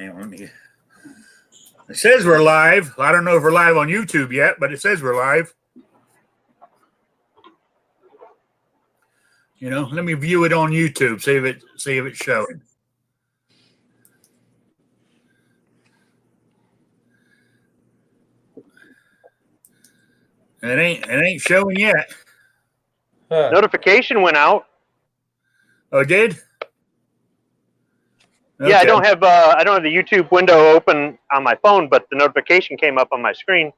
Hang on, it says we're live. I don't know if we're live on YouTube yet, but it says we're live. You know, let me view it on YouTube. See if it's showing. It ain't showing yet. Huh. Notification went out. Oh, it did? Yeah, I Okay. don't have the YouTube window open on my phone, but the notification came up on my screen.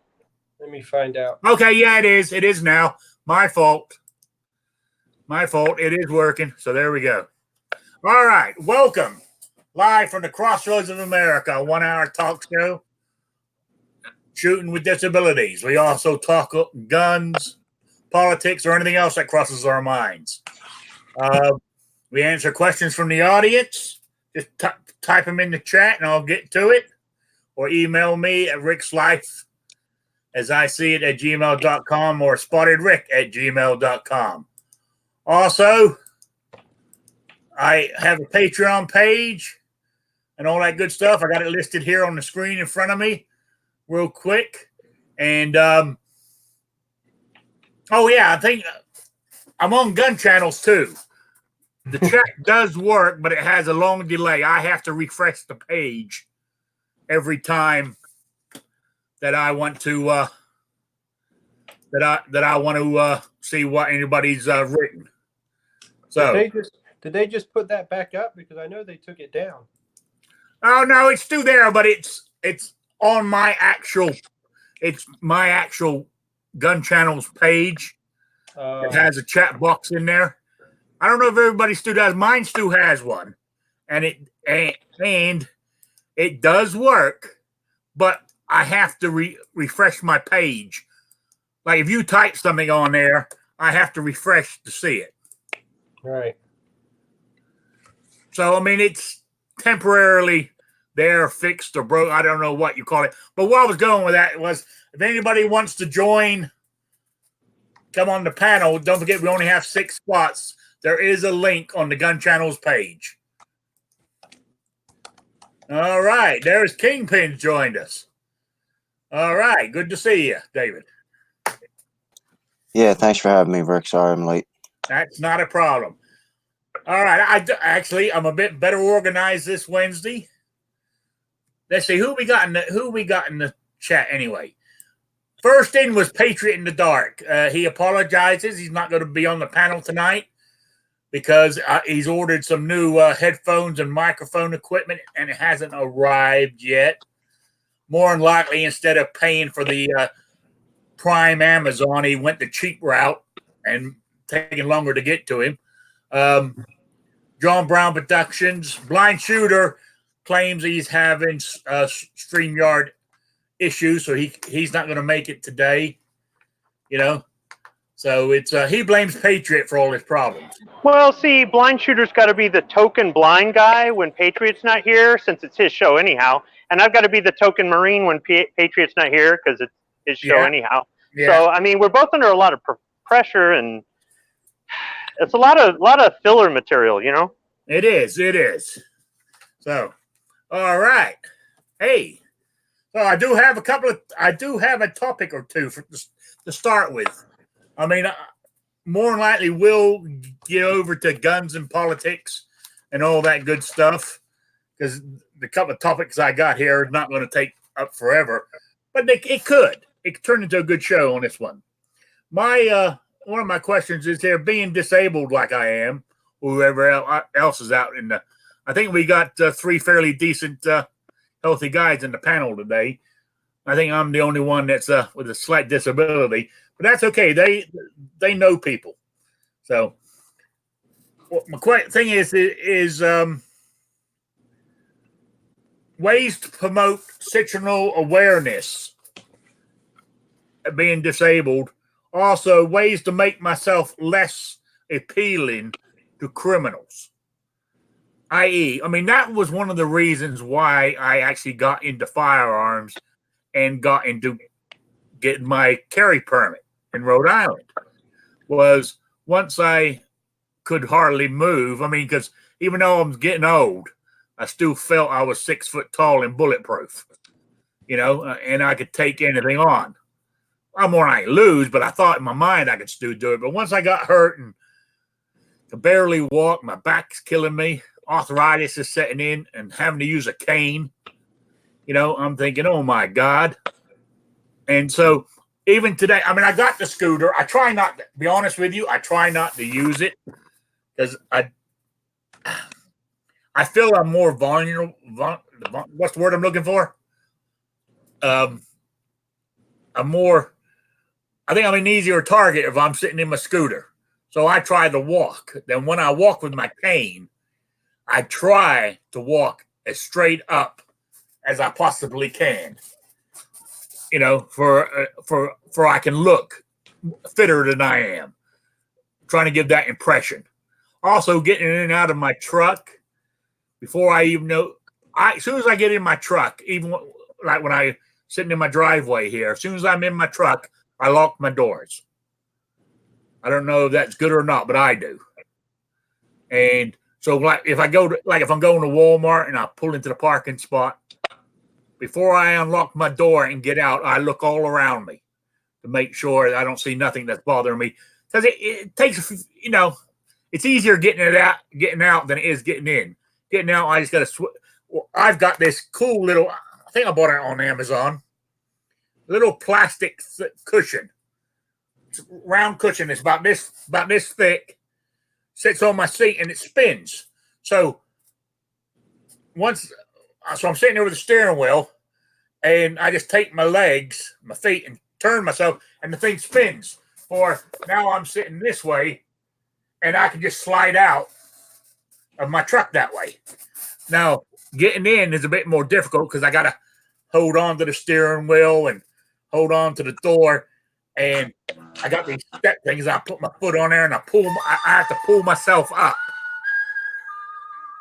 Let me find out. Okay, yeah, it is. It is now. My fault. My fault. It is working. So there we go. All right. Welcome. Live from the Crossroads of America, a 1-hour talk show. Shooting with Disabilities. We also talk guns, politics, or anything else that crosses our minds. We answer questions from the audience. Just type them in the chat and I'll get to it. Or email me at RicksLifeAsIseeIt@gmail.com or SpottedRick@gmail.com. Also, I have a Patreon page and all that good stuff. I got it listed here on the screen in front of me real quick. And, oh, yeah, I think I'm on gun channels too. The chat does work, but it has a long delay. I have to refresh the page every time that I want to see what anybody's written. So did they just put that back up? Because I know they took it down. Oh no, it's still there, but it's on my actual gun channels page. It has a chat box in there. I don't know if everybody still does. Mine still has one, and it does work, but I have to refresh my page. Like if you type something on there, I have to refresh to see it. Right. So I mean, it's temporarily there, fixed or broke. I don't know what you call it. But where I was going with that was, if anybody wants to join, come on the panel. Don't forget, we only have 6 spots. There is a link on the Gun Channels page. All right. There's Kingpin joined us. All right. Good to see you, David. Yeah, thanks for having me, Rick. Sorry I'm late. That's not a problem. All right. I'm a bit better organized this Wednesday. Let's see who we got in the chat anyway. First in was Patriot in the Dark. He apologizes. He's not going to be on the panel tonight because he's ordered some new headphones and microphone equipment, and it hasn't arrived yet. More than likely, instead of paying for the Prime Amazon, he went the cheap route and taking longer to get to him. John Brown Productions, Blind Shooter, claims he's having StreamYard issues, so he's not going to make it today. You know, so it's he blames Patriot for all his problems. Well, see, Blind Shooter's got to be the token blind guy when Patriot's not here, since it's his show anyhow. And I've got to be the token Marine when Patriot's not here, because it's his show anyhow. Yeah. So, I mean, we're both under a lot of pressure, and it's a lot of filler material, you know? It is. So, all right. Hey, so I do have a topic or two to start with. I mean, more than likely we'll get over to guns and politics and all that good stuff, because the couple of topics I got here are not going to take up forever, but it could turn into a good show on this one. My one of my questions is, here, being disabled like I am, or whoever else is out in the, I think we got 3 fairly decent, healthy guys in the panel today. I think I'm the only one that's with a slight disability, but that's okay. They know people. So my thing is ways to promote situational awareness of being disabled. Also, ways to make myself less appealing to criminals. I mean, that was one of the reasons why I actually got into firearms and got into getting my carry permit in Rhode Island. Was once I could hardly move. I mean, because even though I'm getting old, I still felt I was 6 foot tall and bulletproof, and I could take anything on. I'm more I lose, but I thought in my mind I could still do it. But once I got hurt and could barely walk, my back's killing me, arthritis is setting in, and having to use a cane, I'm thinking, oh my God. And so even today, I mean, I got the scooter. I try not to be honest with you. I try not to use it because I feel I'm more vulnerable. What's the word I'm looking for? I think I'm an easier target if I'm sitting in my scooter. So I try to walk. Then when I walk with my cane, I try to walk as straight up as I possibly can. For I can look fitter than I am. Trying to give that impression. Also, getting in and out of my truck before I even know. As soon as I get in my truck, even like when I sitting in my driveway here, as soon as I'm in my truck, I lock my doors. I don't know if that's good or not, but I do. And so, like, if I'm going to Walmart and I pull into the parking spot, before I unlock my door and get out, I look all around me to make sure I don't see nothing that's bothering me. Because it takes, it's easier getting out than it is getting in. Getting out, I just got to. I've got this cool little. I think I bought it on Amazon. Little plastic cushion, round cushion. It's about this thick. Sits on my seat and it spins. So I'm sitting there with the steering wheel, and I just take my legs, my feet, and turn myself, and the thing spins. Or now I'm sitting this way, and I can just slide out of my truck that way. Now, getting in is a bit more difficult because I got to hold on to the steering wheel and hold on to the door. And I got these step things. I put my foot on there and I have to pull myself up.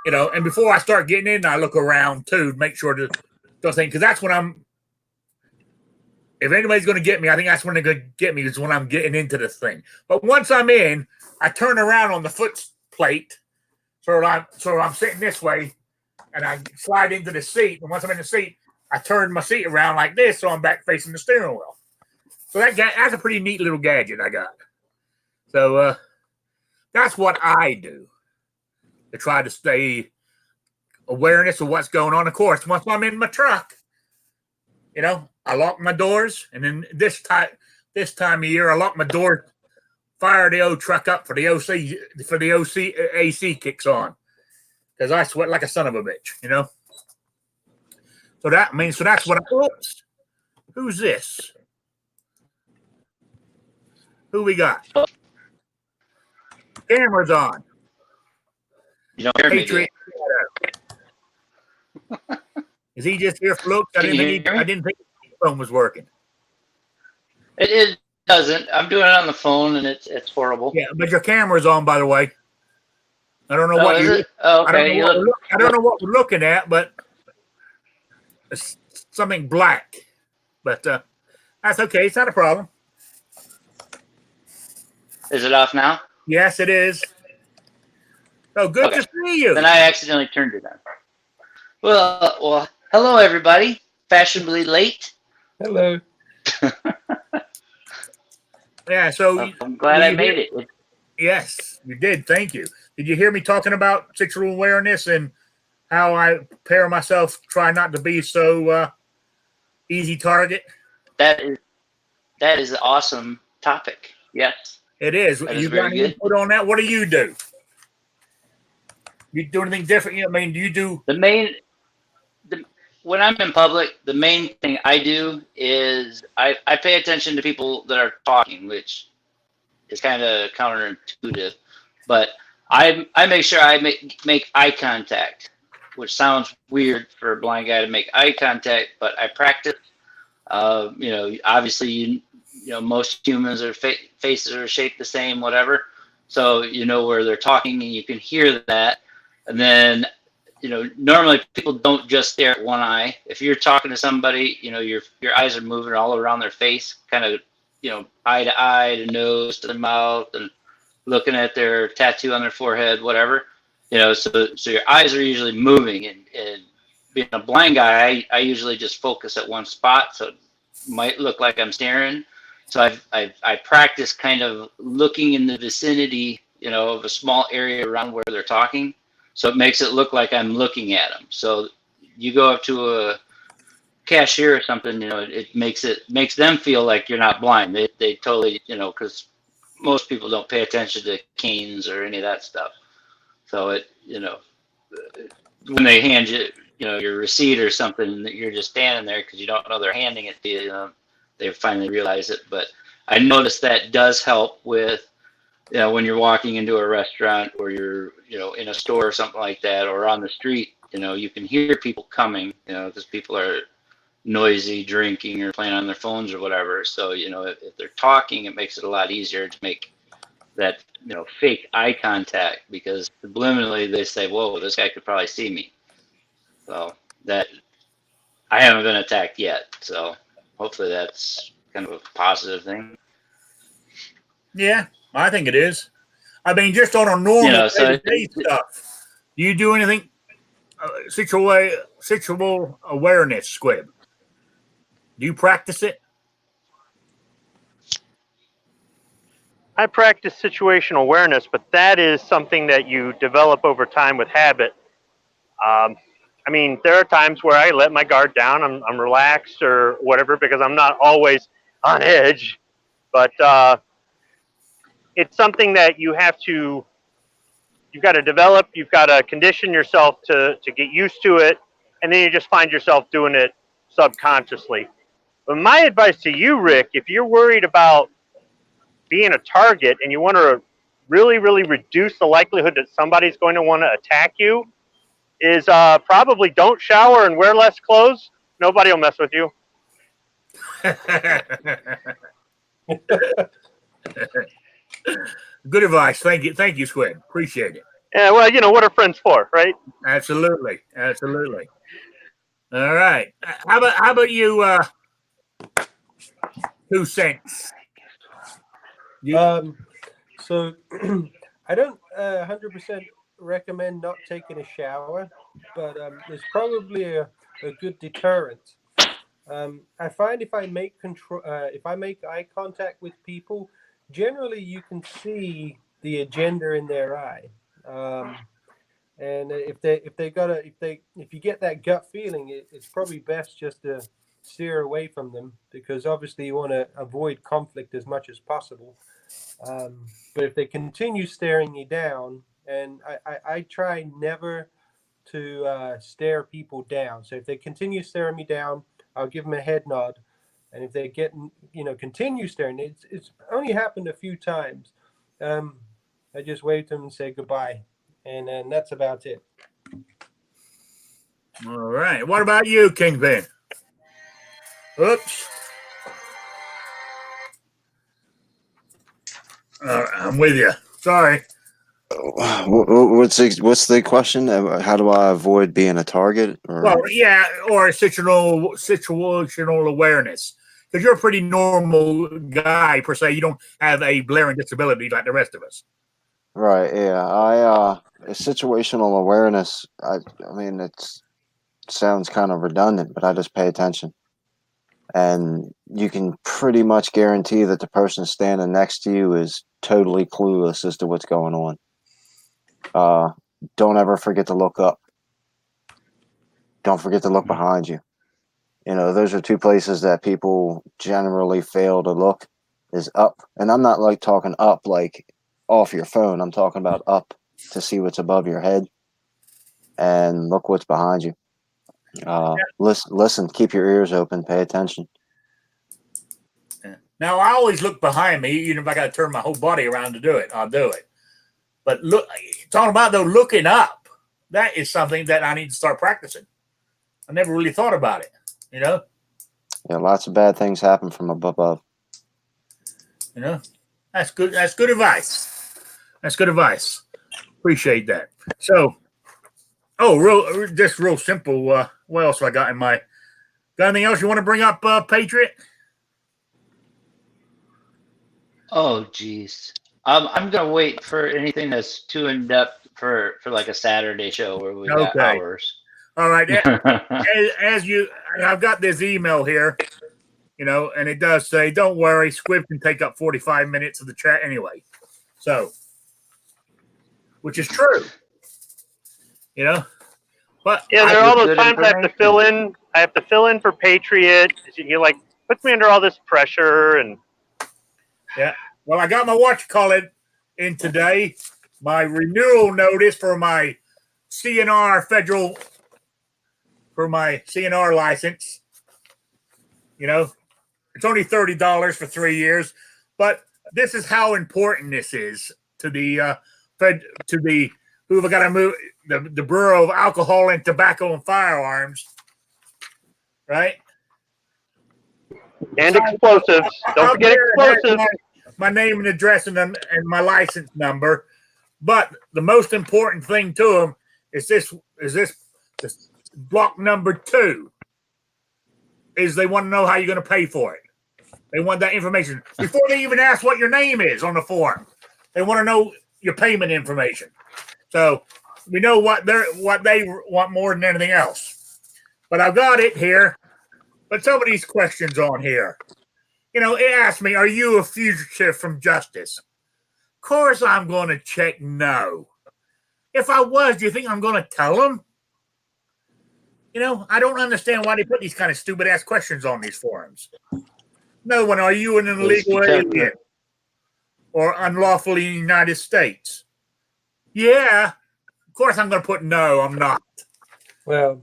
And before I start getting in, I look around too to make sure to thing, because that's when if anybody's going to get me, I think that's when they're going to get me is when I'm getting into this thing. But once I'm in, I turn around on the foot plate. So I'm sitting this way and I slide into the seat. And once I'm in the seat, I turn my seat around like this. So I'm back facing the steering wheel. So that's a pretty neat little gadget I got. So that's what I do to try to stay awareness of what's going on. Of course, once I'm in my truck, I lock my doors, and then this time of year, I lock my door, fire the old truck up for the AC kicks on, because I sweat like a son of a bitch, So that's what oops. Who's this? Who we got? Camera's on. You don't hear me, do you? Is he just here for looks? I didn't think the phone was working. It doesn't. I'm doing it on the phone, and it's horrible. Yeah, but your camera's on, by the way. I don't know what is you. it? Oh, okay. I don't know what we're looking at, but it's something black. But that's okay. It's not a problem. Is it off now? Yes, it is. Oh, good to see you. Then I accidentally turned it on. Well, hello everybody. Fashionably late. Hello. Yeah, so I'm glad I made it. Yes, you did. Thank you. Did you hear me talking about sexual awareness and how I prepare myself, try not to be so easy target? That is an awesome topic. Yes. It is. That You is got very any good. input on that? What do? You do anything different? I mean, do you do when I'm in public, the main thing I do is I pay attention to people that are talking, which is kind of counterintuitive, but I make sure I make eye contact, which sounds weird for a blind guy to make eye contact, but I practice. Obviously, most humans are faces are shaped the same, whatever. So where they're talking, and you can hear that. And then, normally people don't just stare at one eye. If you're talking to somebody, your eyes are moving all around their face, kind of, eye to eye, to nose, to the mouth, and looking at their tattoo on their forehead, whatever. you know, so your eyes are usually moving, and being a blind guy, I usually just focus at one spot, so it might look like I'm staring. So I practice kind of looking in the vicinity, you know, of a small area around where they're talking, so it makes it look like I'm looking at them. So you go up to a cashier or something, you know, it makes them feel like you're not blind. They totally, you know, because most people don't pay attention to canes or any of that stuff. So it, you know, when they hand you, you know, your receipt or something, that you're just standing there because you don't know they're handing it to you, you know, they finally realize it. But I noticed that does help with, you know, when you're walking into a restaurant or you're, you know, in a store or something like that, or on the street, you know, you can hear people coming, you know, because people are noisy, drinking, or playing on their phones or whatever. So, you know, if they're talking, it makes it a lot easier to make that, you know, fake eye contact, because subliminally they say, whoa, this guy could probably see me. So that, I haven't been attacked yet. So hopefully that's kind of a positive thing. Yeah, I think it is. I mean, just on a normal You know, so day-to-day stuff, do you do anything situational awareness, Squib? Do you practice it? I practice situational awareness, but that is something that you develop over time with habit. I mean, there are times where I let my guard down. I'm relaxed or whatever because I'm not always on edge. But it's something that you've got to develop. You've got to condition yourself to get used to it, and then you just find yourself doing it subconsciously. But my advice to you, Rick, if you're worried about being a target and you want to really, really reduce the likelihood that somebody's going to want to attack you, is probably don't shower and wear less clothes. Nobody will mess with you. Good advice. Thank you, Squib. Appreciate it. Yeah, well, you know, what are friends for, right? Absolutely. All right. How about you, 2 cents? So I don't 100% recommend not taking a shower, but there's probably a good deterrent. I find if I make eye contact with people, generally you can see the agenda in their eye. And if you get that gut feeling, it's probably best just to steer away from them, because obviously you want to avoid conflict as much as possible. But if they continue staring you down, and I try never to stare people down. So if they continue staring me down, I'll give them a head nod. And if they continue staring, it's only happened a few times. I just wave to them and say goodbye, and then that's about it. All right. What about you, Kingpin? Oops. I'm with you. Sorry. What's the question? How do I avoid being a target? Well, yeah, or situational awareness. Because you're a pretty normal guy, per se. You don't have a blaring disability like the rest of us. Right, yeah. Situational awareness, I mean, it sounds kind of redundant, but I just pay attention. And you can pretty much guarantee that the person standing next to you is totally clueless as to what's going on. Don't ever forget to look up. Don't forget to look behind you. You know, those are 2 places that people generally fail to look, is up. And I'm not like talking up like off your phone. I'm talking about up to see what's above your head and look what's behind you. Listen, keep your ears open, pay attention. Now, I always look behind me. Even if I got to turn my whole body around to do it, I'll do it. But look, talking about though, looking up, that is something that I need to start practicing. I never really thought about it, you know? Yeah, lots of bad things happen from above. You know, that's good. That's good advice. Appreciate that. So, real simple. What else have I got in my? Got anything else you want to bring up, Patriot? Oh, geez. I'm gonna wait for anything that's too in depth for like a Saturday show where we got Okay. hours. All right. I've got this email here, and it does say, "Don't worry, Squib can take up 45 minutes of the chat anyway." So, which is true, But yeah, there are all those good times I have to fill in. I have to fill in for Patriot. He like puts me under all this pressure, and yeah. Well, I got my in today. My renewal notice for my CNR license. It's only $30 for 3 years, but this is how important this is to the who've got to move the Bureau of Alcohol and Tobacco and Firearms, right? And explosives. Don't forget explosives. My name and address and my license number, but the most important thing to them is this block number 2. Is they want to know how you're going to pay for it. They want that information before they even ask what your name is on the form. They want to know your payment information. So we know what they want more than anything else. But I've got it here. But some of these questions on here, it asked me, "Are you a fugitive from justice?" Of course, I'm going to check no. If I was, do you think I'm going to tell them? I don't understand why they put these kind of stupid ass questions on these forums. Another one: "Are you an illegal alien or unlawfully in the United States?" Yeah, of course I'm going to put no. I'm not. Well,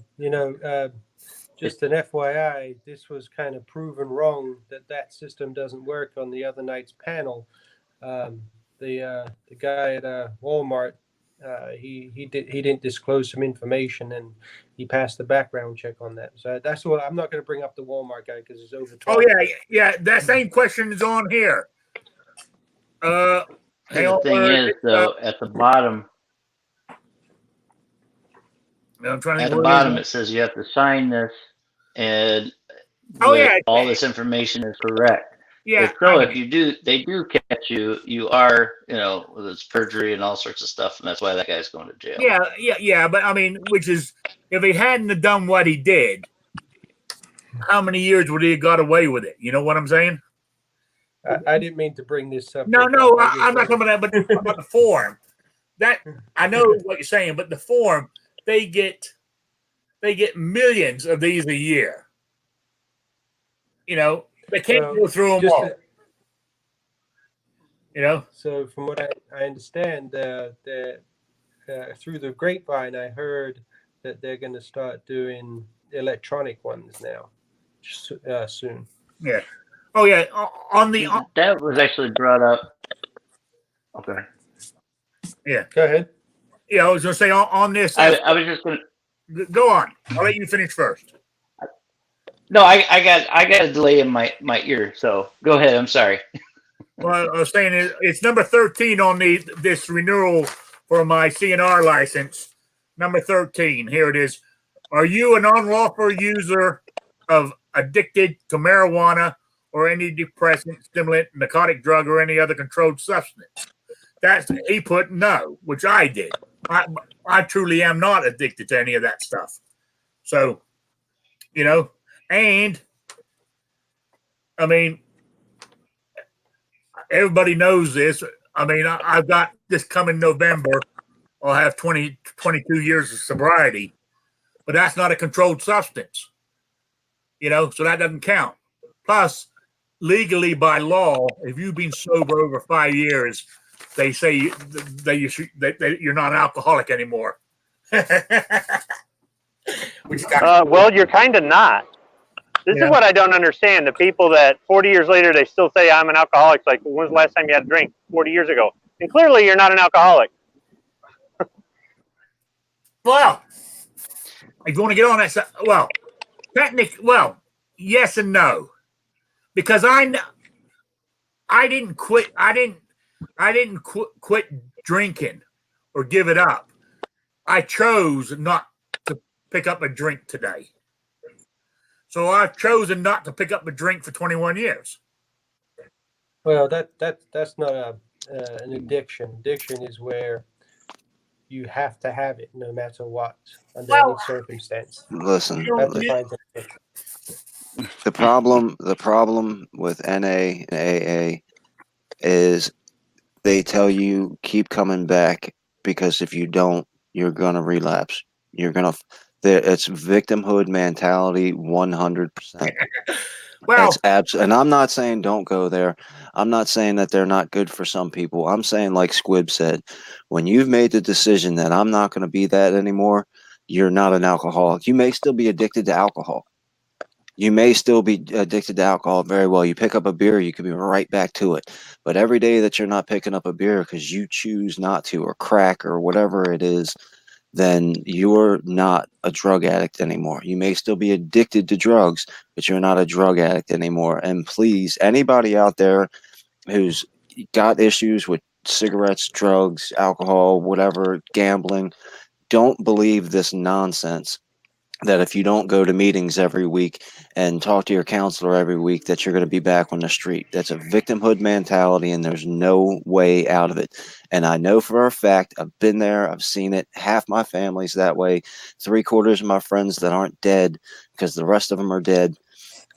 just an FYI, this was kind of proven wrong that system doesn't work on the other night's panel. The guy at Walmart, he didn't disclose some information, and he passed the background check on that. So that's what I'm not going to bring up the Walmart guy because it's over. Oh yeah, that same question is on here. The thing is, though, at the bottom, I'm trying to at the bottom it says you have to sign this, and all this information is correct. Yeah. So if they do catch you, you are, it's perjury and all sorts of stuff, and that's why that guy's going to jail. Yeah. But I mean, which is, if he hadn't have done what he did, how many years would he have got away with it? You know what I'm saying? I didn't mean to bring this up. No, I'm not talking about that, but about the form. That I know what you're saying, but the form, they get millions of these a year. They can't go through them all. So from what I understand, through the grapevine, I heard that they're going to start doing electronic ones now soon. Yeah. Oh yeah. That was actually brought up. Okay. Yeah. Go ahead. Yeah, I was going to say on this. I was just going to go on. I'll let you finish first. No, I got a delay in my ear, so go ahead. I'm sorry. Well, I was saying it's number 13 on this renewal for my CNR license. Number 13. Here it is. Are you an unlawful user of addicted to marijuana or any depressant, stimulant, narcotic drug, or any other controlled substance? He put no, which I did. I truly am not addicted to any of that stuff. So, and I mean, everybody knows this. I mean, I've got this coming November. I'll have 22 years of sobriety, but that's not a controlled substance, so that doesn't count. Plus, legally by law, if you've been sober over 5 years, they say that you're not an alcoholic anymore. Well, you're kind of not. This is what I don't understand. The people that 40 years later, they still say I'm an alcoholic. It's like, when was the last time you had a drink? 40 years ago. And clearly you're not an alcoholic. Well, if you want to get on that side, yes and no. Because I didn't quit. I didn't quit drinking or give it up. I chose not to pick up a drink today. So I've chosen not to pick up a drink for 21 years. Well, that's not an addiction. Addiction is where you have to have it no matter what, under Well, any circumstance. Listen, You have to find something. the problem with NA and AA is they tell you keep coming back, because if you don't, you're gonna relapse. You're gonna. It's victimhood mentality, 100%. well, And I'm not saying don't go there. I'm not saying that they're not good for some people. I'm saying, like Squib said, when you've made the decision that I'm not going to be that anymore, you're not an alcoholic. You may still be addicted to alcohol. You may still be addicted to alcohol very well. You pick up a beer, you could be right back to it. But every day that you're not picking up a beer because you choose not to, or crack, or whatever it is, then you're not a drug addict anymore. You may still be addicted to drugs, but you're not a drug addict anymore. And please, anybody out there who's got issues with cigarettes, drugs, alcohol, whatever, gambling, don't believe this nonsense that if you don't go to meetings every week and talk to your counselor every week, that you're going to be back on the street. That's a victimhood mentality, and there's no way out of it. And I know for a fact, I've been there, I've seen it. Half my family's that way. 3/4 of my friends that aren't dead, because the rest of them are dead,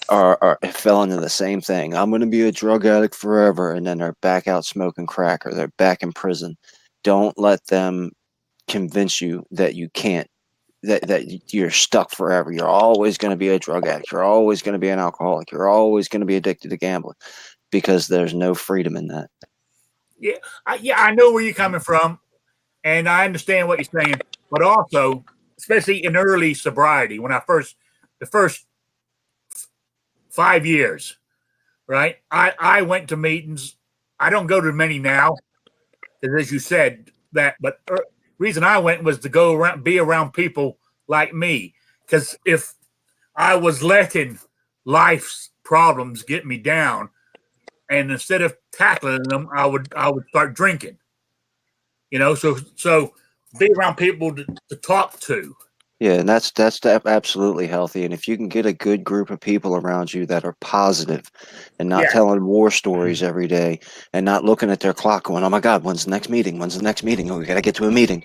are fell into the same thing. I'm going to be a drug addict forever, and then they're back out smoking crack, or they're back in prison. Don't let them convince you that you can't, that you're stuck forever. You're always going to be a drug addict. You're always going to be an alcoholic. You're always going to be addicted to gambling, because there's no freedom in that. yeah, I know where you're coming from, and I understand what you're saying. But also, especially in early sobriety, when the first 5 years, right? I went to meetings. I don't go to many now, because as you said that. But reason I went was to go around, be around people like me. Because if I was letting life's problems get me down, and instead of tackling them, I would start drinking. So be around people to talk to. Yeah, and that's absolutely healthy. And if you can get a good group of people around you that are positive and not Yeah. telling war stories every day, and not looking at their clock going, "Oh my God, when's the next meeting? When's the next meeting? Oh, we got to get to a meeting."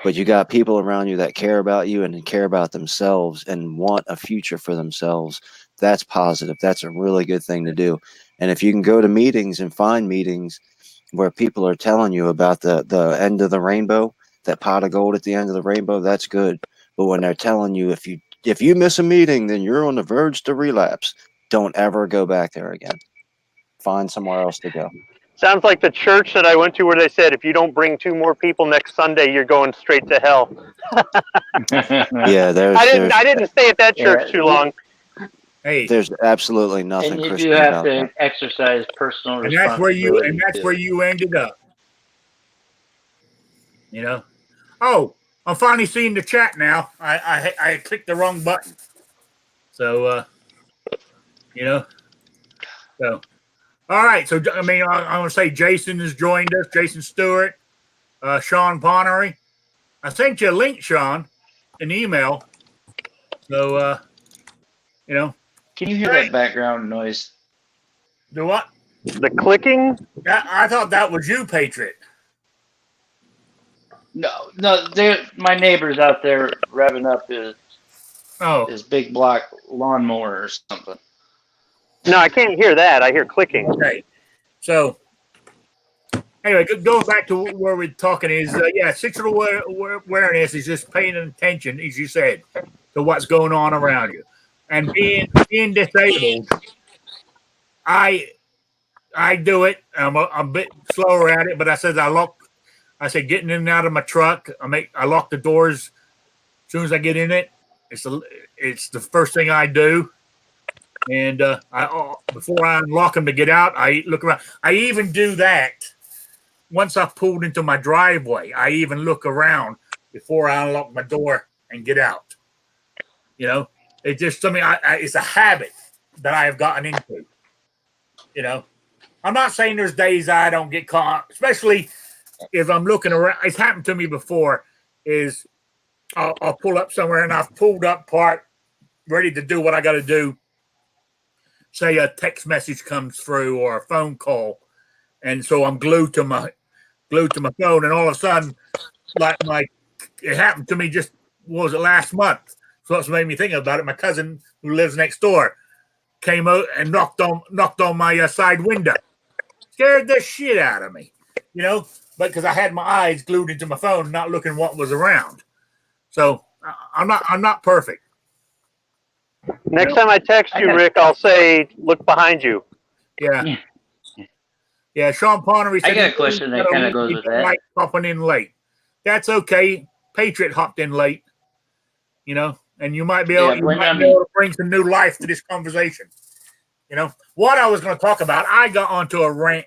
But you got people around you that care about you and care about themselves and want a future for themselves. That's positive. That's a really good thing to do. And if you can go to meetings and find meetings where people are telling you about the end of the rainbow, that pot of gold at the end of the rainbow, that's good. But when they're telling you, if you miss a meeting, then you're on the verge to relapse, don't ever go back there again. Find somewhere else to go. Sounds like the church that I went to, where they said, if you don't bring 2 more people next Sunday, you're going straight to hell. Yeah, I didn't stay at that church too long. Hey, there's absolutely nothing And you Christian do have about to that. exercise personal and that's where responsibility. you ended up. Oh, I'm finally seeing the chat now. I clicked the wrong button. So so all right. So I mean, I want to say Jason has joined us. Jason Stewart, Sean Ponnery. I sent you a link, Sean, an email. So Can you hear that background noise? do what? The clicking? I thought that was you, Patriot. No, my neighbor's out there revving up his big block lawnmower or something. No, I can't hear that. I hear clicking. Okay. So anyway, going back to where we're talking is, situational awareness is just paying attention, as you said, to what's going on around you. And being disabled, I do it. I'm a bit slower at it, but I said getting in and out of my truck. I lock the doors as soon as I get in it. It's the first thing I do. And before I unlock them to get out, I look around. I even do that once I've pulled into my driveway. I even look around before I unlock my door and get out. It's just something. It's a habit that I have gotten into. I'm not saying there's days I don't get caught, especially if I'm looking around. It's happened to me before. Is I'll pull up somewhere and I've pulled up parked, ready to do what I got to do. Say a text message comes through or a phone call, and so I'm glued to my phone, and all of a sudden it happened to me just, what was it, last month? So that's what made me think about it. My cousin who lives next door came out and knocked on my side window. Scared the shit out of me, but because I had my eyes glued into my phone, not looking what was around. So I'm not perfect. Next time I text you, Rick, I'll say, look behind you. Yeah. Yeah, Sean Connery said, I got a question that kind of goes with that. Light popping in late. That's okay. Patriot hopped in late, and you might be able to bring some new life to this conversation. What I was going to talk about, I got onto a rant.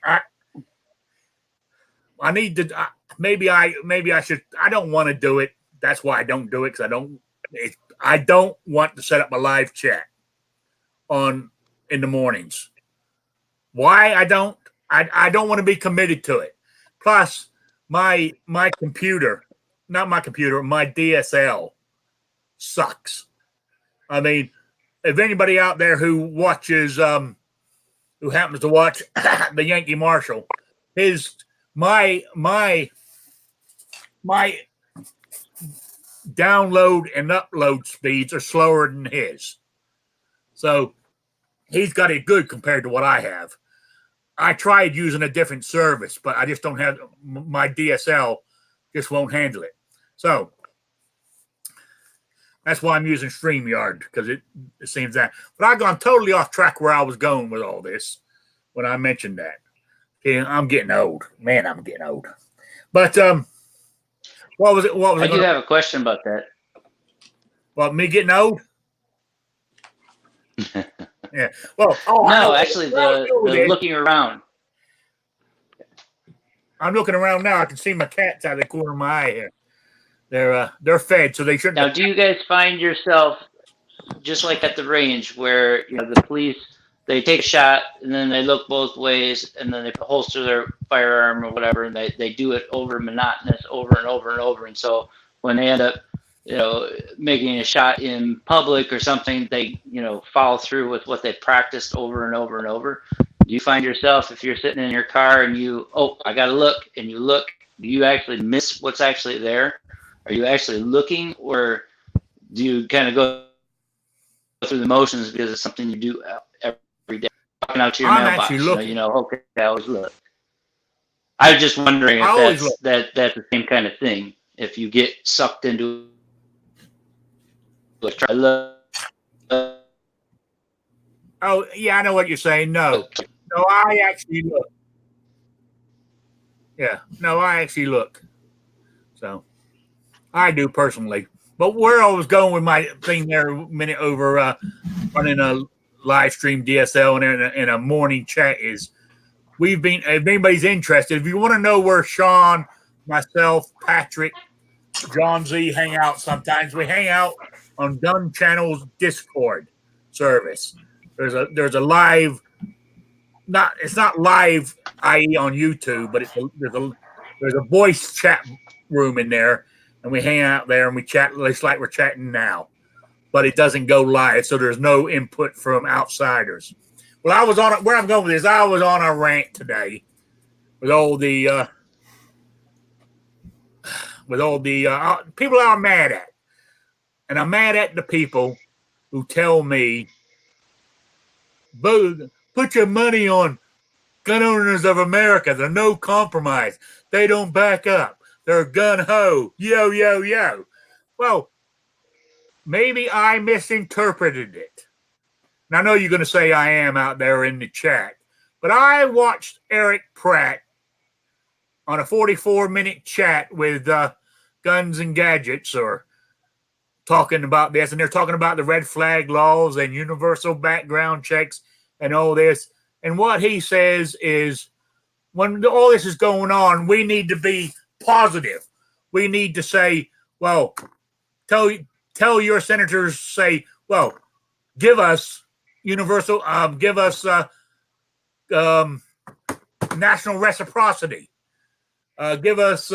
I need to, maybe I should, I don't want to do it. That's why I don't do it, because I don't want to set up a live chat in the mornings. Why I don't want to be committed to it. Plus, my computer, not my computer, my DSL sucks. I mean, if anybody out there who watches, who happens to watch the Yankee Marshal, my download and upload speeds are slower than his. So he's got it good compared to what I have. I tried using a different service, but I just don't have, my DSL just won't handle it. So that's why I'm using StreamYard, because it seems that. But I've gone totally off track where I was going with all this when I mentioned that. Okay, I'm getting old. Man, I'm getting old. But what was it? I do have a question about that. What, me getting old? Yeah. Well, no, actually, the looking around. I'm looking around now. I can see my cats out of the corner of my eye here. They're fed, so they shouldn't. Now, do you guys find yourself just like at the range where the police, they take a shot and then they look both ways and then they holster their firearm or whatever, and they do it monotonous over and over and over, and so when they end up making a shot in public or something, they follow through with what they practiced over and over and over? Do you find yourself, if you're sitting in your car and I gotta look, and you look, do you actually miss what's actually there? Are you actually looking, or do you kind of go through the motions because it's something you do every day? Walking out to your mailbox, okay, I always look. I was just wondering if that's the same kind of thing. If you get sucked into oh yeah, I know what you're saying. No, I actually look. Yeah, no, I actually look. So I do personally. But where I was going with my thing there a minute over running a live stream DSL and a morning chat is, if anybody's interested, if you want to know where Sean, myself, Patrick, John Z hang out sometimes, we hang out on Gun Channel's Discord service. There's a live, it's not live, i.e. on YouTube, but there's a voice chat room in there, and we hang out there and we chat just like we're chatting now, but it doesn't go live, so there's no input from outsiders. Well, where I'm going with this, I was on a rant today with all the people I'm mad at. And I'm mad at the people who tell me, put your money on Gun Owners of America. They're no compromise. They don't back up. They're gun-ho. Yo, yo, yo. Well, maybe I misinterpreted it. And I know you're going to say I am out there in the chat. But I watched Eric Pratt on a 44-minute chat with Guns and Gadgets, or talking about this, and they're talking about the red flag laws and universal background checks and all this. And what he says is, when all this is going on, we need to be positive. We need to say, well, tell your senators, say, well, give us universal, give us national reciprocity. Give us,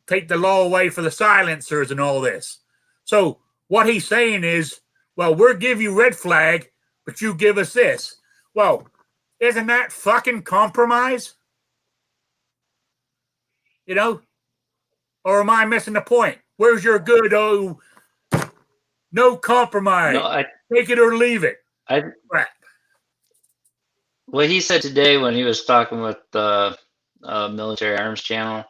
take the law away for the silencers and all this. So what he's saying is, well, we'll give you red flag, but you give us this. Well, isn't that fucking compromise? Or am I missing the point? Where's your good, no compromise? No, Take it or leave it. Crap. What he said today when he was talking with the Military Arms Channel,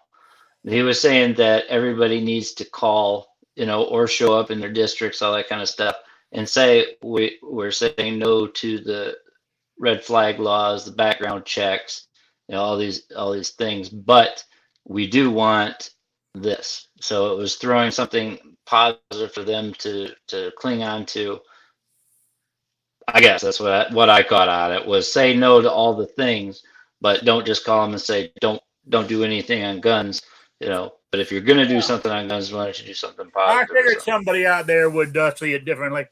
he was saying that everybody needs to call, or show up in their districts, all that kind of stuff, and say we're saying no to the red flag laws, the background checks, all these things, but we do want this. So it was throwing something positive for them to cling on to. I guess that's what I caught out of it, was say no to all the things, but don't just call them and say don't do anything on guns, But if you're gonna do something on guns, why don't you do something positive? I figured somebody out there would see it differently,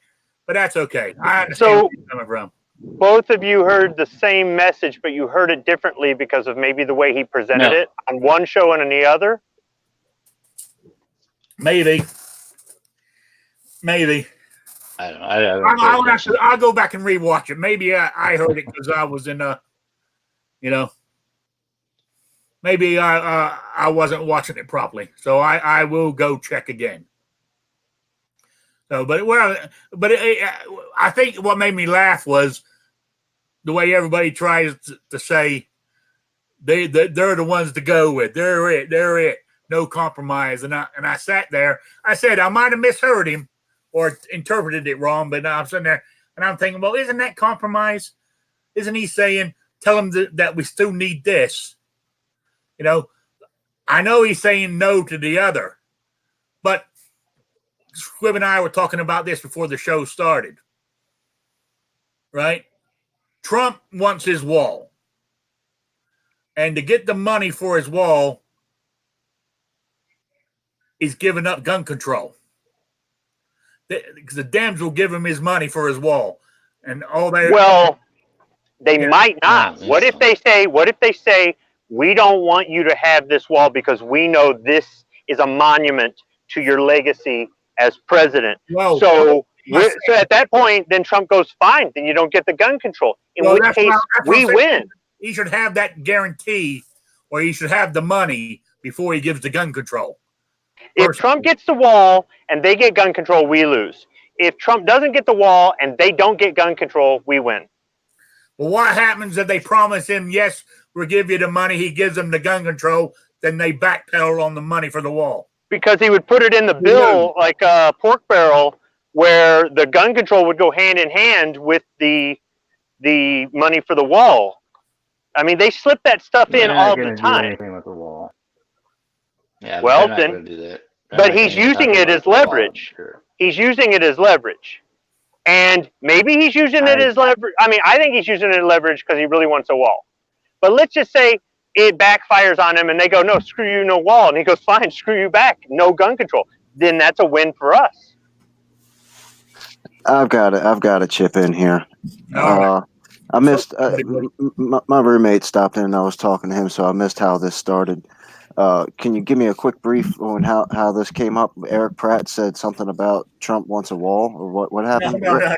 but that's okay. I understand So, where you're coming from. Both of you heard the same message, but you heard it differently because of maybe the way he presented it on one show and on the other. Maybe. I don't know. I'll go back and rewatch it. Maybe I heard it because I was in maybe I wasn't watching it properly. So I will go check again. So, I think what made me laugh was the way everybody tries to say they're the ones to go with. They're it. No compromise. And I sat there. I said I might have misheard him or interpreted it wrong, but I'm sitting there and I'm thinking, well, isn't that compromise? Isn't he saying, tell them that we still need this? I know he's saying no to the other, but Squib and I were talking about this before the show started, right? Trump wants his wall. And to get the money for his wall, he's giving up gun control. Because the Dems will give him his money for his wall, and all that. Well, they might not. What if they say we don't want you to have this wall because we know this is a monument to your legacy as president? Well, so at that point, then Trump goes, fine, then you don't get the gun control. In which case, we win. He should have that guarantee, or he should have the money before he gives the gun control. If Trump gets the wall and they get gun control, we lose. If Trump doesn't get the wall and they don't get gun control, we win. Well, what happens if they promise him, yes, we'll give you the money, he gives them the gun control, then they backpedal on the money for the wall? Because he would put it in the bill like a pork barrel, where the gun control would go hand in hand with the money for the wall. I mean, they slip that stuff in all the time. Anything with the wall. Yeah, well, then, do that. but he's using it as leverage. Sure. He's using it as leverage. And maybe he's using it as leverage. I mean, I think he's using it as leverage because he really wants a wall. But let's just say it backfires on him and they go, no, screw you, no wall. And he goes, fine, screw you back, no gun control. Then that's a win for us. I've got to chip in here. I missed my roommate stopped in and I was talking to him, so I missed how this started. Can you give me a quick brief on how this came up? Eric Pratt said something about Trump wants a wall, or what happened? No.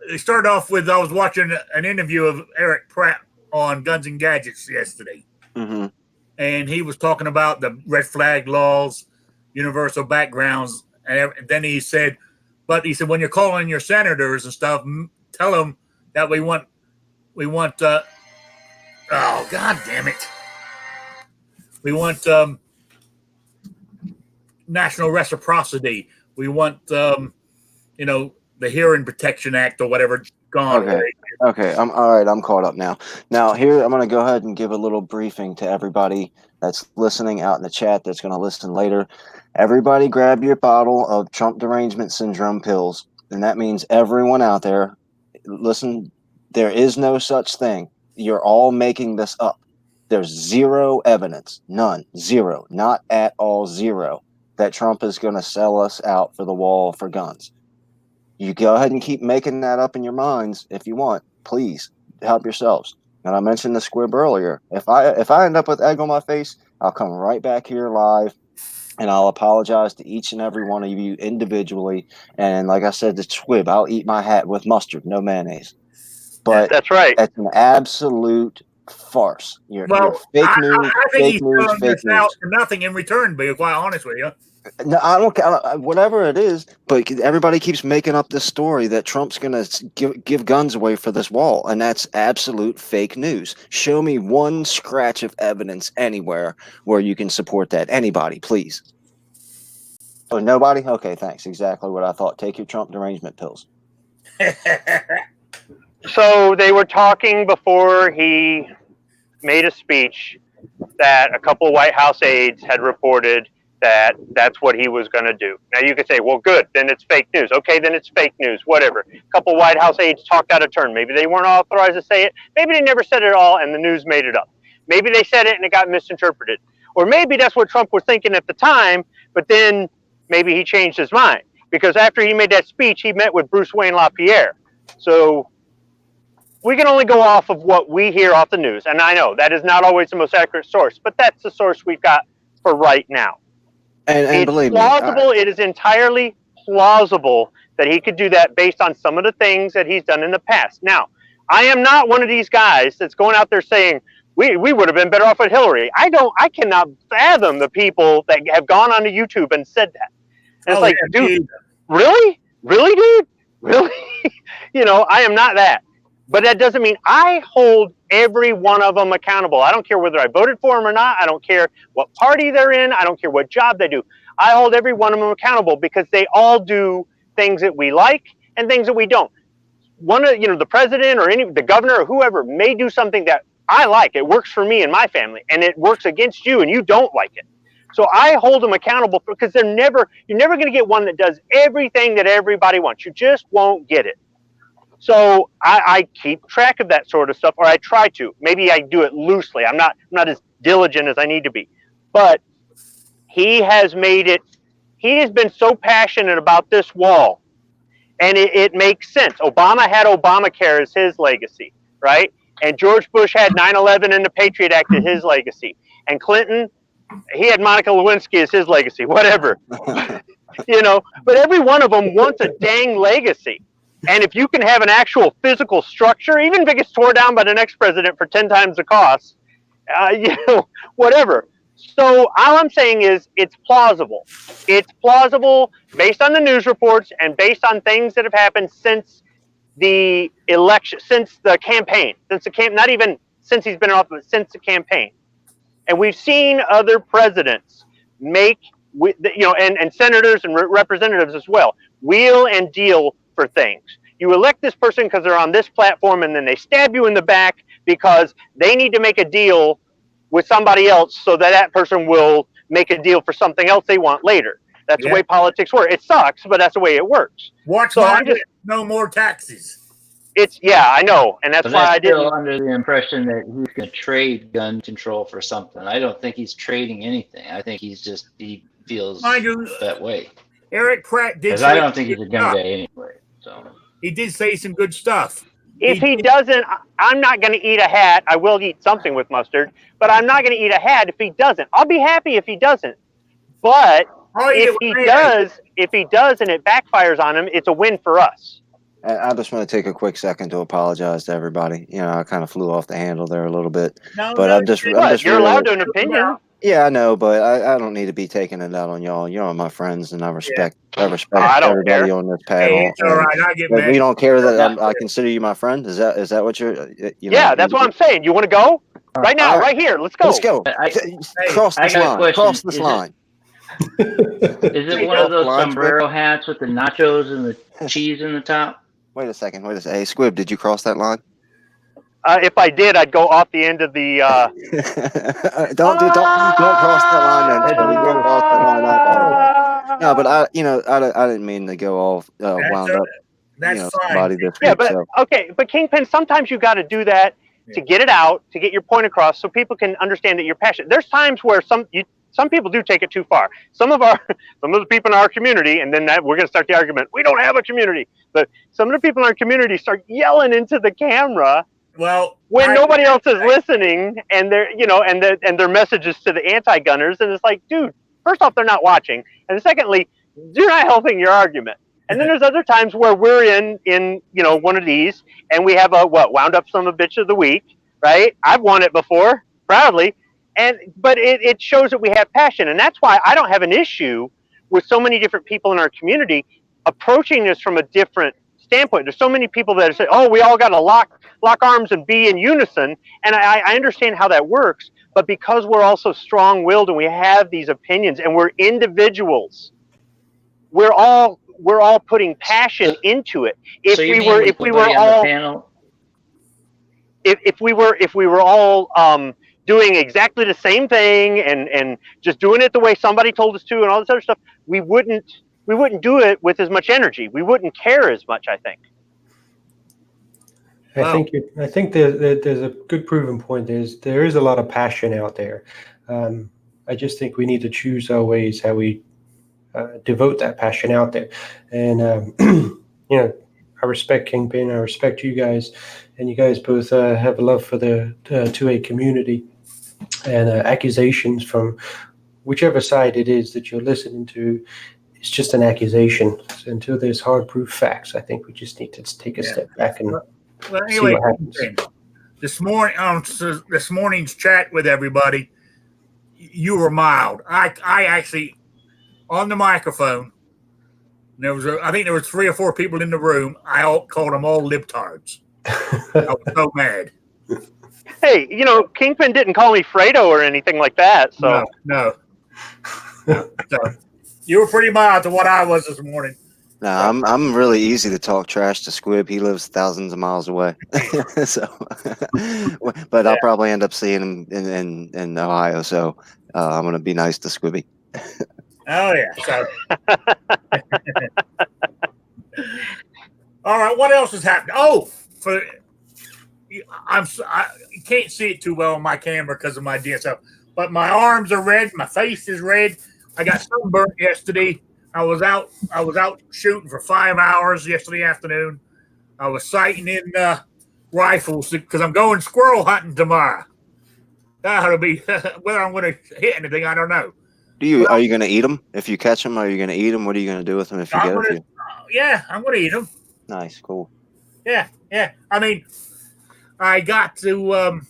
It started off with I was watching an interview of Eric Pratt on Guns and Gadgets yesterday. Mm-hmm. And he was talking about the red flag laws, universal backgrounds, and then he said, when you're calling your senators and stuff, tell them that we want oh, God damn it. We want national reciprocity. We want, the Hearing Protection Act or whatever gone. Okay. I'm all right. I'm caught up now. Now here, I'm going to go ahead and give a little briefing to everybody that's listening out in the chat that's going to listen later. Everybody grab your bottle of Trump derangement syndrome pills. And that means everyone out there, listen, there is no such thing. You're all making this up. There's zero evidence, none, zero, not at all zero, that Trump is going to sell us out for the wall for guns. You go ahead and keep making that up in your minds if you want. Please help yourselves. And I mentioned the squib earlier. If I end up with egg on my face, I'll come right back here live and I'll apologize to each and every one of you individually. And like I said to Squib, I'll eat my hat with mustard, no mayonnaise. But that's right. It's an absolute farce. You're I think fake he's news, telling fake us out news. for nothing in return, to be quite honest with you. No, I don't care. Whatever it is, but everybody keeps making up this story that Trump's going to give guns away for this wall, and that's absolute fake news. Show me one scratch of evidence anywhere where you can support that. Anybody, please. Oh, nobody? Okay, thanks. Exactly what I thought. Take your Trump derangement pills. So they were talking before he made a speech that a couple of White House aides had reported that that's what he was going to do. Now you could say, well, good, then it's fake news. Okay, then it's fake news, whatever. A couple of White House aides talked out of turn. Maybe they weren't authorized to say it. Maybe they never said it at all and the news made it up. Maybe they said it and it got misinterpreted. Or maybe that's what Trump was thinking at the time, but then maybe he changed his mind. Because after he made that speech, he met with Bruce Wayne LaPierre. So we can only go off of what we hear off the news. And I know that is not always the most accurate source, but that's the source we've got for right now. And it's believe plausible. It is entirely plausible that he could do that based on some of the things that he's done in the past. Now, I am not one of these guys that's going out there saying, we would have been better off with Hillary. I cannot fathom the people that have gone onto YouTube and said that. And it's like, dude, really? Really, dude? Really? I am not that. But that doesn't mean I hold every one of them accountable. I don't care whether I voted for them or not. I don't care what party they're in. I don't care what job they do. I hold every one of them accountable because they all do things that we like and things that we don't. One of the president or the governor or whoever may do something that I like. It works for me and my family, and it works against you, and you don't like it. So I hold them accountable because you're never going to get one that does everything that everybody wants. You just won't get it. So I keep track of that sort of stuff, or I try to. Maybe I do it loosely. I'm not as diligent as I need to be. But he has been so passionate about this wall, and it makes sense. Obama had Obamacare as his legacy, right? And George Bush had 9/11 and the Patriot Act as his legacy. And Clinton, he had Monica Lewinsky as his legacy, whatever. But every one of them wants a dang legacy. And if you can have an actual physical structure, even if it gets torn down by the next president for 10 times the cost, whatever. So all I'm saying is it's plausible. It's plausible based on the news reports and based on things that have happened since the election, since the campaign, not even since he's been in office, but since the campaign. And we've seen other presidents and senators and representatives as well, wheel and deal for things. You elect this person because they're on this platform, and then they stab you in the back because they need to make a deal with somebody else so that person will make a deal for something else they want later. That's the way politics work. It sucks, but that's the way it works. No more taxes. I know, and that's why I didn't. Still under the impression that he's going to trade gun control for something. I don't think he's trading anything. I think he feels that way. Eric Pratt did. Because I don't think he's a gun guy anyway. So he did say some good stuff. If he doesn't, I'm not going to eat a hat. I will eat something with mustard, but I'm not going to eat a hat if he doesn't. I'll be happy if he doesn't. But if he does and it backfires on him, it's a win for us. I just want to take a quick second to apologize to everybody. I kind of flew off the handle there a little bit. You're allowed to an opinion. Yeah, I know, but I don't need to be taking it out on y'all. You're my friends, and I respect everybody on this panel. Hey, it's all right. I get mad. You don't care that I consider you my friend? Is that what you're? Yeah, that's what I'm saying. You want to go right now, right here? Let's go. Let's go. Cross this line. Cross this line. Is it one of those sombrero hats with the nachos and the cheese in the top? Wait a second. Hey, Squib, did you cross that line? If I did, I'd go off the end of the. Don't cross that line. Then. Don't cross that line. No, but I didn't mean to go off wound up. That's fine. Somebody this yeah, week, but so. Okay, but Kingpin, sometimes you got to do that to get it out, to get your point across, so people can understand that you're passionate. There's times where some people do take it too far. Some of the people in our community, and then we're going to start the argument. We don't have a community, but some of the people in our community start yelling into the camera. Well, when nobody else is listening, and they're and their messages to the anti-gunners, and it's like, dude, first off, they're not watching, and secondly, you're not helping your argument. And then there's other times where we're in one of these, and we have a wound up son of a bitch of the week, right? I've won it before, proudly. But it shows that we have passion. And that's why I don't have an issue with so many different people in our community approaching this from a different standpoint. There's so many people that say, oh, we all got to lock arms and be in unison. And I understand how that works. But because we're also strong-willed and we have these opinions and we're individuals, we're all putting passion into it. If we were all doing exactly the same thing and just doing it the way somebody told us to and all this other stuff, we wouldn't do it with as much energy. We wouldn't care as much, I think. I think there's a good proven point. There is a lot of passion out there. I just think we need to choose our ways how we devote that passion out there. And I respect Kingpin. I respect you guys, and you guys both have a love for the 2A community. And accusations from whichever side it is that you're listening to, it's just an accusation. So until there's hard proof facts, I think we just need to take a step back and see what happens. This morning's chat with everybody, you were mild. I actually, on the microphone, I think there was 3 or 4 people in the room. I called them all libtards. I was so mad. Hey, Kingpin didn't call me Fredo or anything like that. So no. So, you were pretty mild to what I was this morning. No, I'm really easy to talk trash to Squib. He lives thousands of miles away, so. But I'll probably end up seeing him in Ohio. So I'm gonna be nice to Squibby. Oh yeah. So. All right. What else is happening? Oh, you can't see it too well on my camera because of my DSL, but my arms are red. My face is red. I got sunburnt yesterday. I was out shooting for 5 hours yesterday afternoon. I was sighting in rifles because I'm going squirrel hunting tomorrow. That'll be whether I'm going to hit anything, I don't know. Are you going to eat them if you catch them? Are you going to eat them? What are you going to do with them if you get them? Yeah, I'm going to eat them. Nice, cool. Yeah. I mean, I got to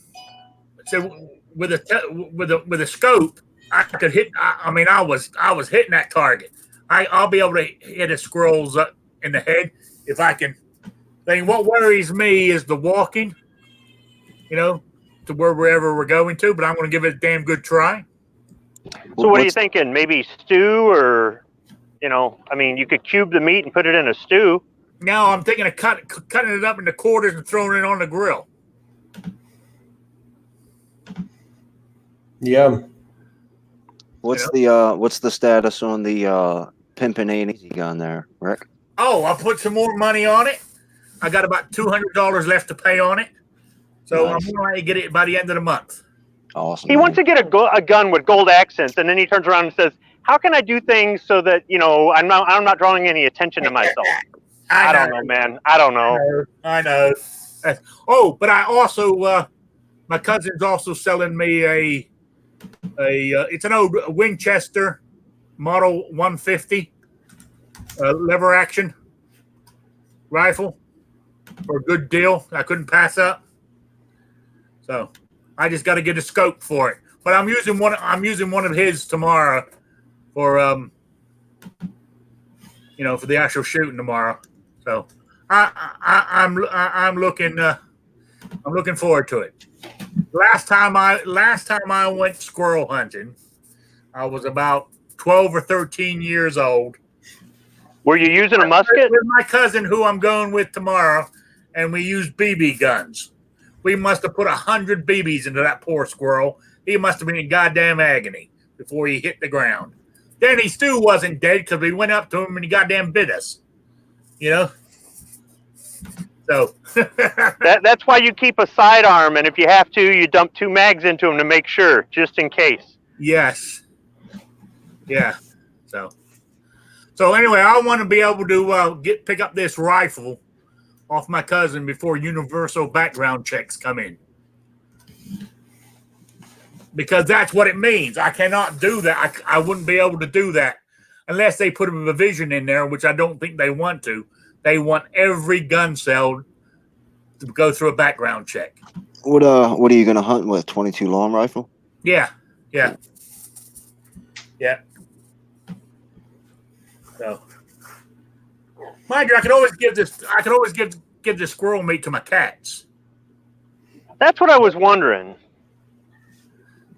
with a scope, I could hit. I was hitting that target. I'll be able to hit a squirrel's in the head if I can. What worries me is the walking, to wherever we're going to. But I'm going to give it a damn good try. So what are you thinking? Maybe stew, or you could cube the meat and put it in a stew. No, I'm thinking of cutting it up into quarters and throwing it on the grill. Yeah. What's the status on the Pimpin' Ain't Easy gun there, Rick? Oh, I put some more money on it. I got about $200 left to pay on it, so nice. I'm going to get it by the end of the month. Awesome. He wants to get a gun with gold accents, and then he turns around and says, "How can I do things so that I'm not drawing any attention to myself?" I don't know, man. I don't know. I know. Oh, but I also my cousin's also selling me it's an old Winchester Model 150 lever action rifle for a good deal. I couldn't pass up, so I just got to get a scope for it. But I'm using one of his tomorrow for for the actual shooting tomorrow. So I'm looking forward to it. Last time I went squirrel hunting, I was about 12 or 13 years old. Were you using a musket? With my cousin, who I'm going with tomorrow, and we used BB guns. We must have put 100 BBs into that poor squirrel. He must have been in goddamn agony before he hit the ground. Then he still wasn't dead because we went up to him and he goddamn bit us. So that's why you keep a sidearm, and if you have to, you dump 2 mags into them to make sure, just in case. Yes. Yeah. So anyway, I want to be able to pick up this rifle off my cousin before universal background checks come in, because that's what it means. I cannot do that. I wouldn't be able to do that unless they put a provision in there, which I don't think they want to. They want every gun sale to go through a background check. What are you gonna hunt with? 22 long rifle? Yeah, yeah, yeah. So, mind you, I could always give this. I could always give this squirrel meat to my cats. That's what I was wondering.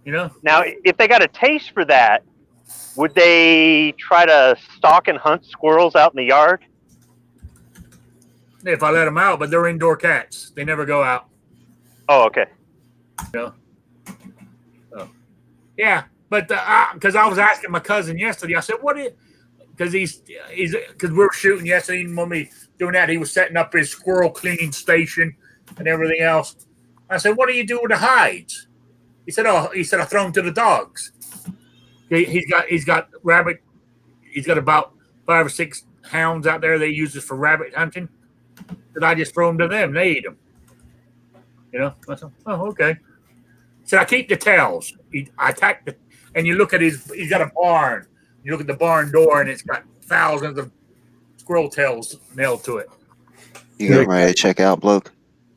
You know. Now, if they got a taste for that, would they try to stalk and hunt squirrels out in the yard? If I let them out, but they're indoor cats. They never go out. Oh, okay. You know. So, yeah, but because I was asking my cousin yesterday, I said, "What is?" Because because we were shooting yesterday, and when we doing that, he was setting up his squirrel cleaning station and everything else. I said, "What do you do with the hides?" He said, "Oh, I throw them to the dogs." He's got rabbit. He's got about 5 or 6 hounds out there that he uses for rabbit hunting. That I just throw them to them. They eat them. You know. I said, "Oh, okay." So I keep the tails. I attack the, and you look at he's got a barn. You look at the barn door, and it's got thousands of squirrel tails nailed to it. You getting ready to check out, bloke?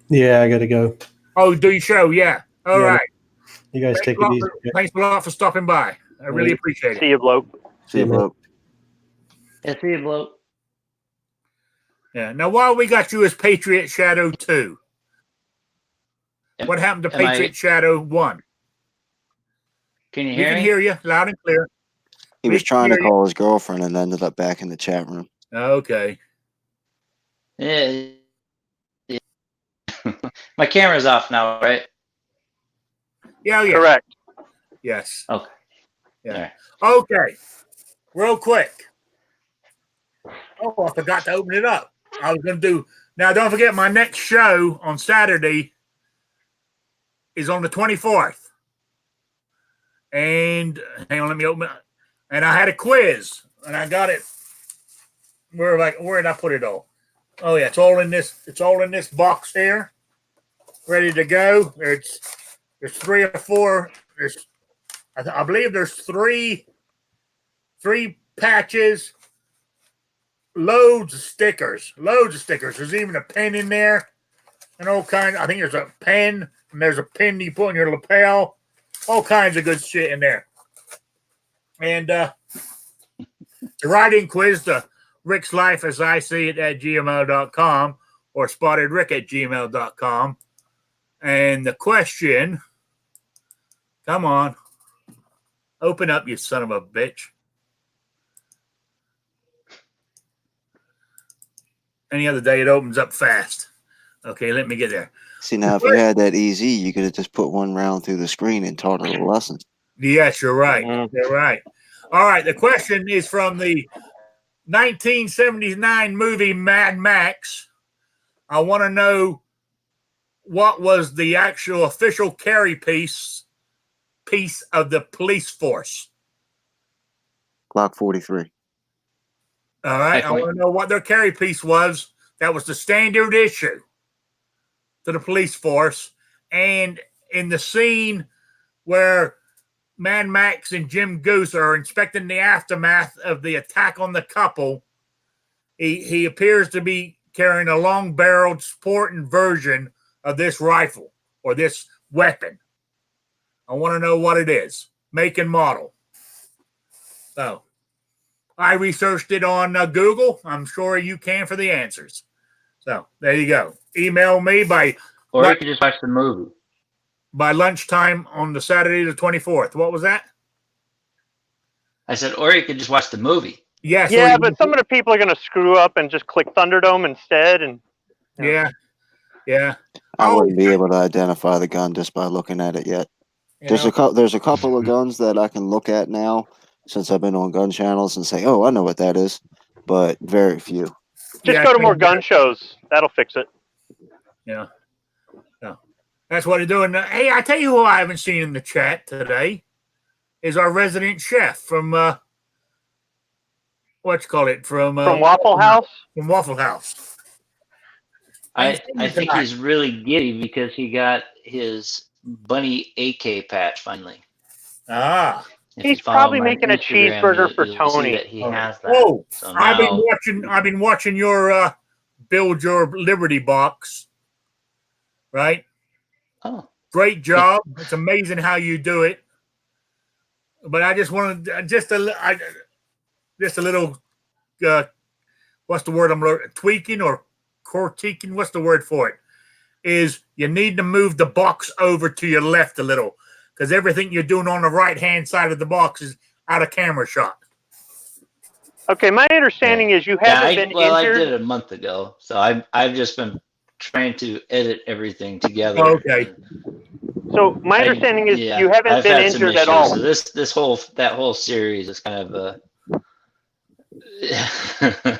Yeah, I got to go. Oh, do you show? Yeah. All right. You guys take it easy. Thanks a lot for stopping by. I really appreciate it. See you, bloke. See you, bloke. Yeah, see you, bloke. Yeah. Now, while we got you as Patriot Shadow 2, what happened to Patriot Shadow 1? Can you We hear can me? hear you loud and clear. He was trying to call his girlfriend and ended up back in the chat room. Okay. Yeah. My camera's off now, right? Yeah, yeah. Correct. Yes. Okay. Yeah. Okay. Real quick. Oh, I forgot to open it up. I was going to do. Now, don't forget, my next show on Saturday is on the 24th. And hang on, let me open it. And I had a quiz, and I got it. Where did I put it all? Oh yeah, it's all in this. It's all in this box here, ready to go. There's 3 or 4. I believe there's three patches, loads of stickers. There's even a pen in there, and all kinds. I think there's a pen, and there's a pin you put in your lapel. All kinds of good shit in there. And the writing quiz, the RicksLifeAsIseeIt at gmail.com or SpottedRick at gmail.com. And the question, come on, open up, you son of a bitch. Any other day it opens up fast. Okay, let me get there. See, now if you had that easy, you could have just put one round through the screen and taught her the lesson. Yes, you're right. You're right. All right, the question is from the 1979 movie Mad Max. I want to know what was the actual official carry piece of the police force. Glock 43. All right, I want to know what their carry piece was. That was the standard issue to the police force. And in the scene where Mad Max and Jim Goose are inspecting the aftermath of the attack on the couple, he appears to be carrying a long-barreled sporting version of this rifle or this weapon. I want to know what it is, make and model. So I researched it on Google. I'm sure you can for the answers. So there you go. Email me or you could just watch the movie. By lunchtime on the Saturday the 24th. What was that? I said, or you could just watch the movie. Yes. Yeah, but some of the people are going to screw up and just click Thunderdome instead. And yeah. I wouldn't be able to identify the gun just by looking at it yet. There's a couple of guns that I can look at now since I've been on gun channels and say, oh, I know what that is, but very few. Just go to more gun shows. That'll fix it. Yeah. That's what they're doing. Hey, I tell you who I haven't seen in the chat today is our resident chef from from Waffle House. From Waffle House. I think he's really giddy because he got his Bunny AK patch finally. Ah, he's probably making a cheeseburger for Tony. He has that. Oh, so I've been watching your Build Your Liberty box, right? Oh, Great job. It's amazing how you do it. But I just wanted just a little what's the word I'm tweaking or critiquing? What's the word for it? Is you need to move the box over to your left a little, because everything you're doing on the right hand side of the box is out of camera shot. Okay, my understanding is you haven't been I injured. did it a month ago, so I've just been trying to edit everything together. Okay. So my understanding is you haven't I've been had some injured issues, at all. so that whole series is kind of a.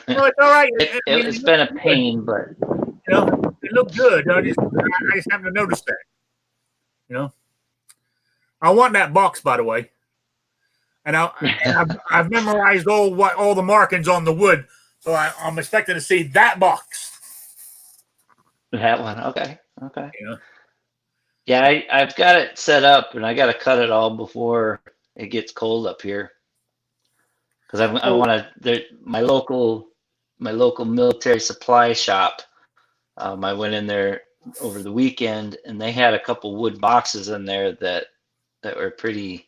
No, it's all right. It's been a pain, but it looked good. I just happened to notice that. I want that box, by the way, and I've memorized all the markings on the wood, so I'm expecting to see that box. that one, okay. Yeah, I've got it set up, and I got to cut it all before it gets cold up here, because I want to. My local military supply shop. I went in there over the weekend, and they had a couple wood boxes in there that were pretty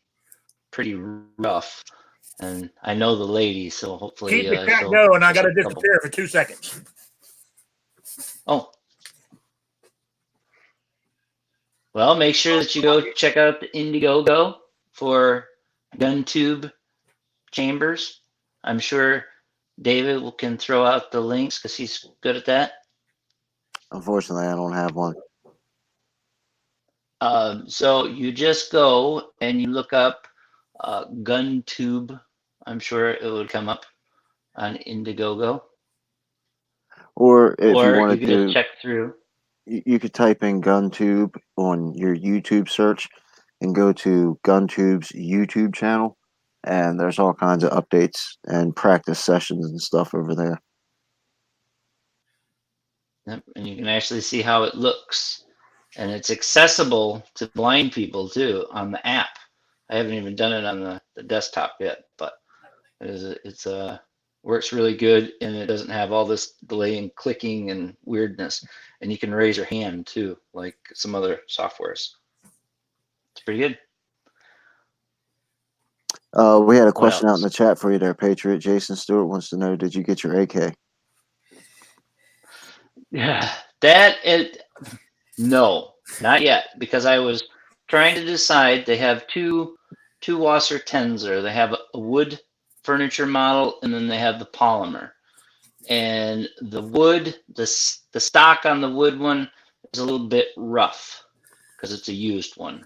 rough. And I know the lady, so hopefully keep the cat going. I got to disappear for 2 seconds. Oh. Well, make sure that you go check out the Indiegogo for gun tube chambers. I'm sure David can throw out the links because he's good at that. Unfortunately, I don't have one. So you just go and you look up gun tube. I'm sure it would come up on Indiegogo. Or if you wanted can to just check through. You could type in GunTube on your YouTube search and go to GunTube's YouTube channel, and there's all kinds of updates and practice sessions and stuff over there. Yep, and you can actually see how it looks, and it's accessible to blind people too on the app. I haven't even done it on the desktop yet, but it's works really good, and it doesn't have all this delay and clicking and weirdness. And you can raise your hand too, like some other softwares. It's pretty good. We had a question out in the chat for you there, Patriot. Jason Stewart wants to know, did you get your AK? Yeah, no, not yet, because I was trying to decide. They have two Wasser Tenser. They have a wood furniture model, and then they have the polymer. And the wood, the stock on the wood one is a little bit rough because it's a used one,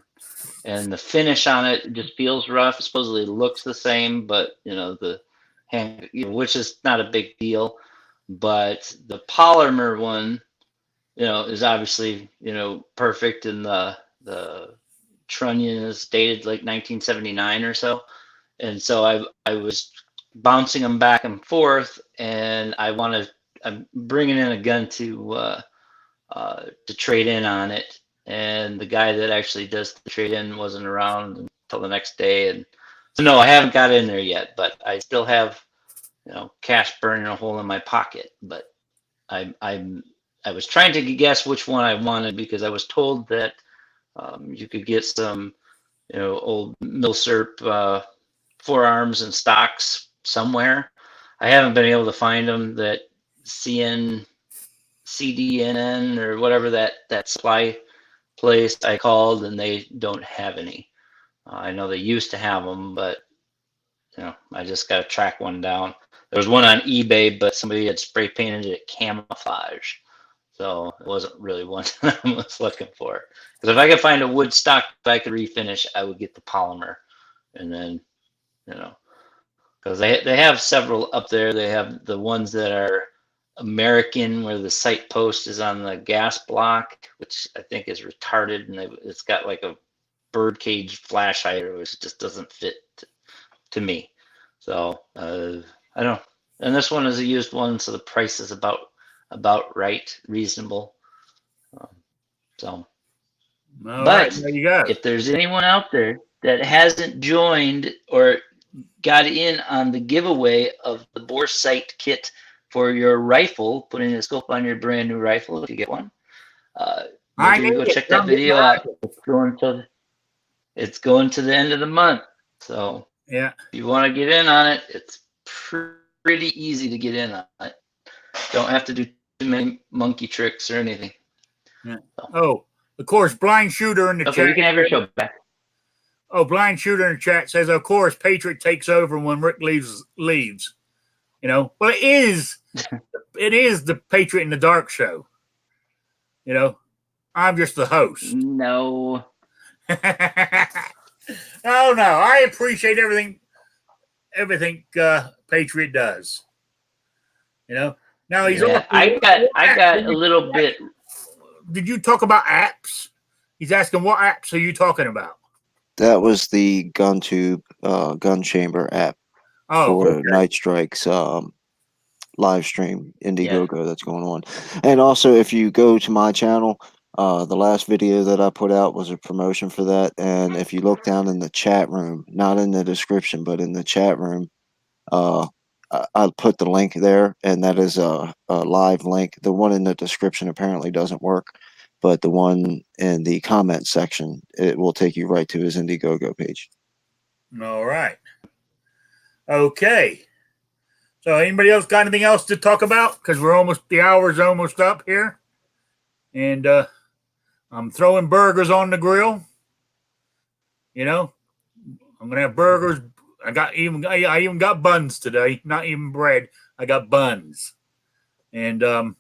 and the finish on it just feels rough. It supposedly looks the same, but the hand, which is not a big deal. But the polymer one, is obviously perfect, and the trunnion is dated like 1979 or so, and so I was bouncing them back and forth, and I'm bringing in a gun to trade in on it, and the guy that actually does the trade in wasn't around until the next day, and so no, I haven't got in there yet, but I still have cash burning a hole in my pocket. But I was trying to guess which one I wanted, because I was told that you could get some old Milsurp forearms and stocks somewhere. I haven't been able to find them. That CDNN or whatever that supply place I called, and they don't have any. I know they used to have them, but I just got to track one down. There was one on eBay, but somebody had spray painted it camouflage, so it wasn't really one I was looking for. Because if I could find a wood stock that I could refinish, I would get the polymer, and then because they have several up there. They have the ones that are American, where the sight post is on the gas block, which I think is retarded, and it's got like a birdcage flash hider, which just doesn't fit to me. So I don't know. And this one is a used one, so the price is about right, reasonable. But right, there you go. If there's anyone out there that hasn't joined or got in on the giveaway of the bore sight kit for your rifle, putting a scope on your brand new rifle if you get one. Make sure you go check that video out. It's going to the end of the month. So Yeah. if you want to get in on it, it's pretty easy to get in on it. Don't have to do too many monkey tricks or anything. Yeah. So. Oh, of course, Blind Shooter in the chat. Okay, you can have your show back. Oh, Blind Shooter in the chat says, of course, Patriot takes over when Rick leaves. You know, well, it is the Patriot in the Dark show. You know, I'm just the host. No. Oh no, I appreciate everything Patriot does. You know, now he's. Yeah, I got a little bit. Did you talk about apps? He's asking what apps are you talking about? That was the gun chamber app for Night Strike's live stream Indiegogo that's going on. And also, if you go to my channel, the last video that I put out was a promotion for that. And if you look down in the chat room, not in the description, but in the chat room, I'll put the link there, and that is a live link. The one in the description apparently doesn't work, but the one in the comment section, it will take you right to his Indiegogo page. All right. Okay. So anybody else got anything else to talk about? Because the hour's almost up here. And I'm throwing burgers on the grill. You know, I'm going to have burgers. I even got buns today. Not even bread. I got buns. And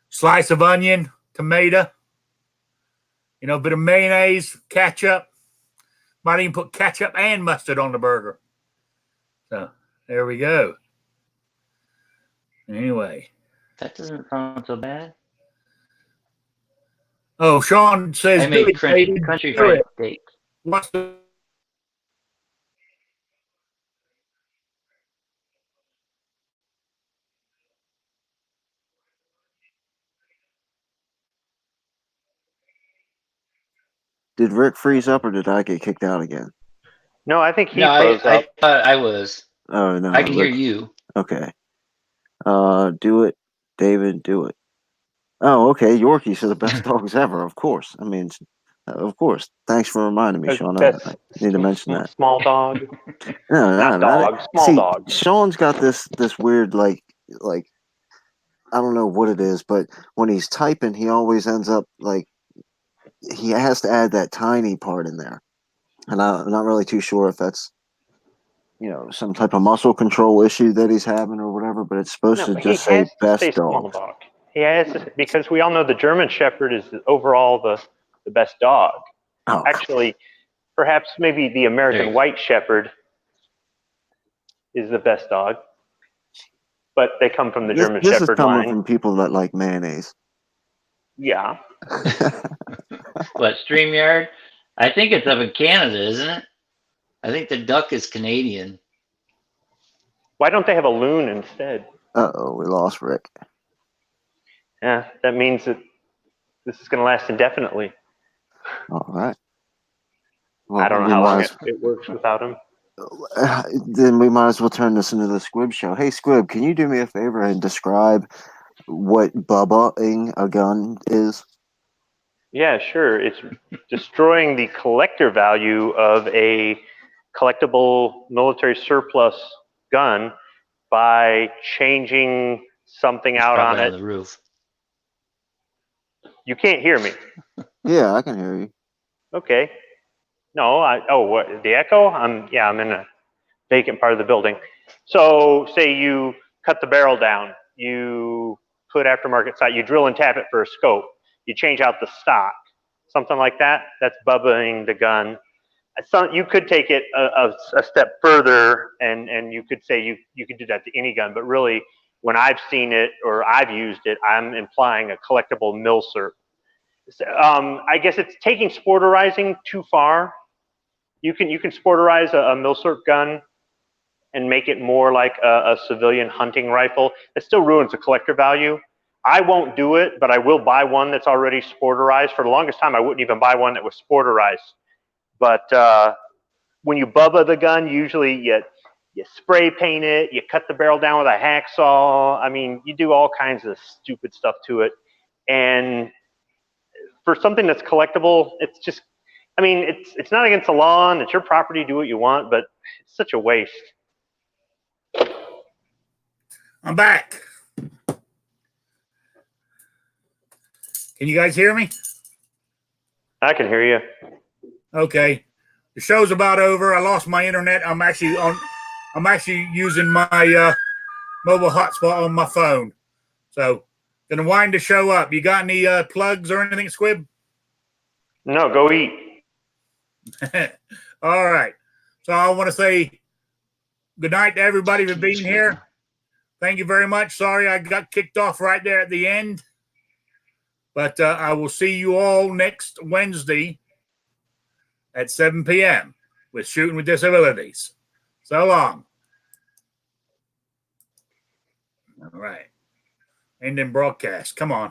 slice of onion, tomato, you know, a bit of mayonnaise, ketchup. Might even put ketchup and mustard on the burger. So there we go. Anyway. That doesn't sound so bad. Oh, Sean says I made country fried steak. What's the Did Rick freeze up, or did I get kicked out again? No, I think he froze up. I thought I was. Oh no, I can hear you. Okay. Do it, David. Do it. Oh, okay. Yorkies are the best dogs ever. Of course. I mean, of course. Thanks for reminding me, Sean. I need to mention that. Small dog. No, dog. Small dog. Sean's got this weird like I don't know what it is, but when he's typing, he always ends up like he has to add that tiny part in there, and I'm not really too sure if that's some type of muscle control issue that he's having or whatever. But it's supposed to just say best dog. He has because we all know the German Shepherd is overall the best dog. Oh, actually, perhaps maybe the American White Shepherd is the best dog, but they come from the German Shepherd line. This is coming from people that like mayonnaise. Yeah. What, StreamYard? I think it's up in Canada, isn't it? I think the duck is Canadian. Why don't they have a loon instead? Uh-oh, we lost Rick. Yeah, that means that this is going to last indefinitely. All right. Well, I don't know how long it works without him. Then we might as well turn this into the Squib Show. Hey, Squib, can you do me a favor and describe what bubba-ing a gun is? Yeah, sure. It's destroying the collector value of a collectible military surplus gun by changing something out on it. The roof. You can't hear me. Yeah, I can hear you. Okay. No, what, the echo? I'm in a vacant part of the building. So say you cut the barrel down, you put aftermarket sight, you drill and tap it for a scope, you change out the stock, something like that. That's bubbaing the gun. You could take it a step further, and you could say you could do that to any gun, but really, when I've seen it or I've used it, I'm implying a collectible milsurp. I guess it's taking sporterizing too far. You can sporterize a milsurp gun and make it more like a civilian hunting rifle. It still ruins the collector value. I won't do it, but I will buy one that's already sporterized. For the longest time, I wouldn't even buy one that was sporterized. But when you bubba the gun, usually you spray paint it, you cut the barrel down with a hacksaw. I mean, you do all kinds of stupid stuff to it. And for something that's collectible, it's just, I mean, it's not against the law and it's your property, do what you want, but it's such a waste. I'm back. Can you guys hear me? I can hear you. Okay. The show's about over. I lost my internet. I'm actually using my mobile hotspot on my phone. So, gonna wind the show up. You got any plugs or anything, Squib? No, go eat. All right. So I want to say good night to everybody for being here. Thank you very much. Sorry I got kicked off right there at the end. But I will see you all next Wednesday at 7 p.m. with Shooting with Disabilities. So long. All right. Ending broadcast. Come on.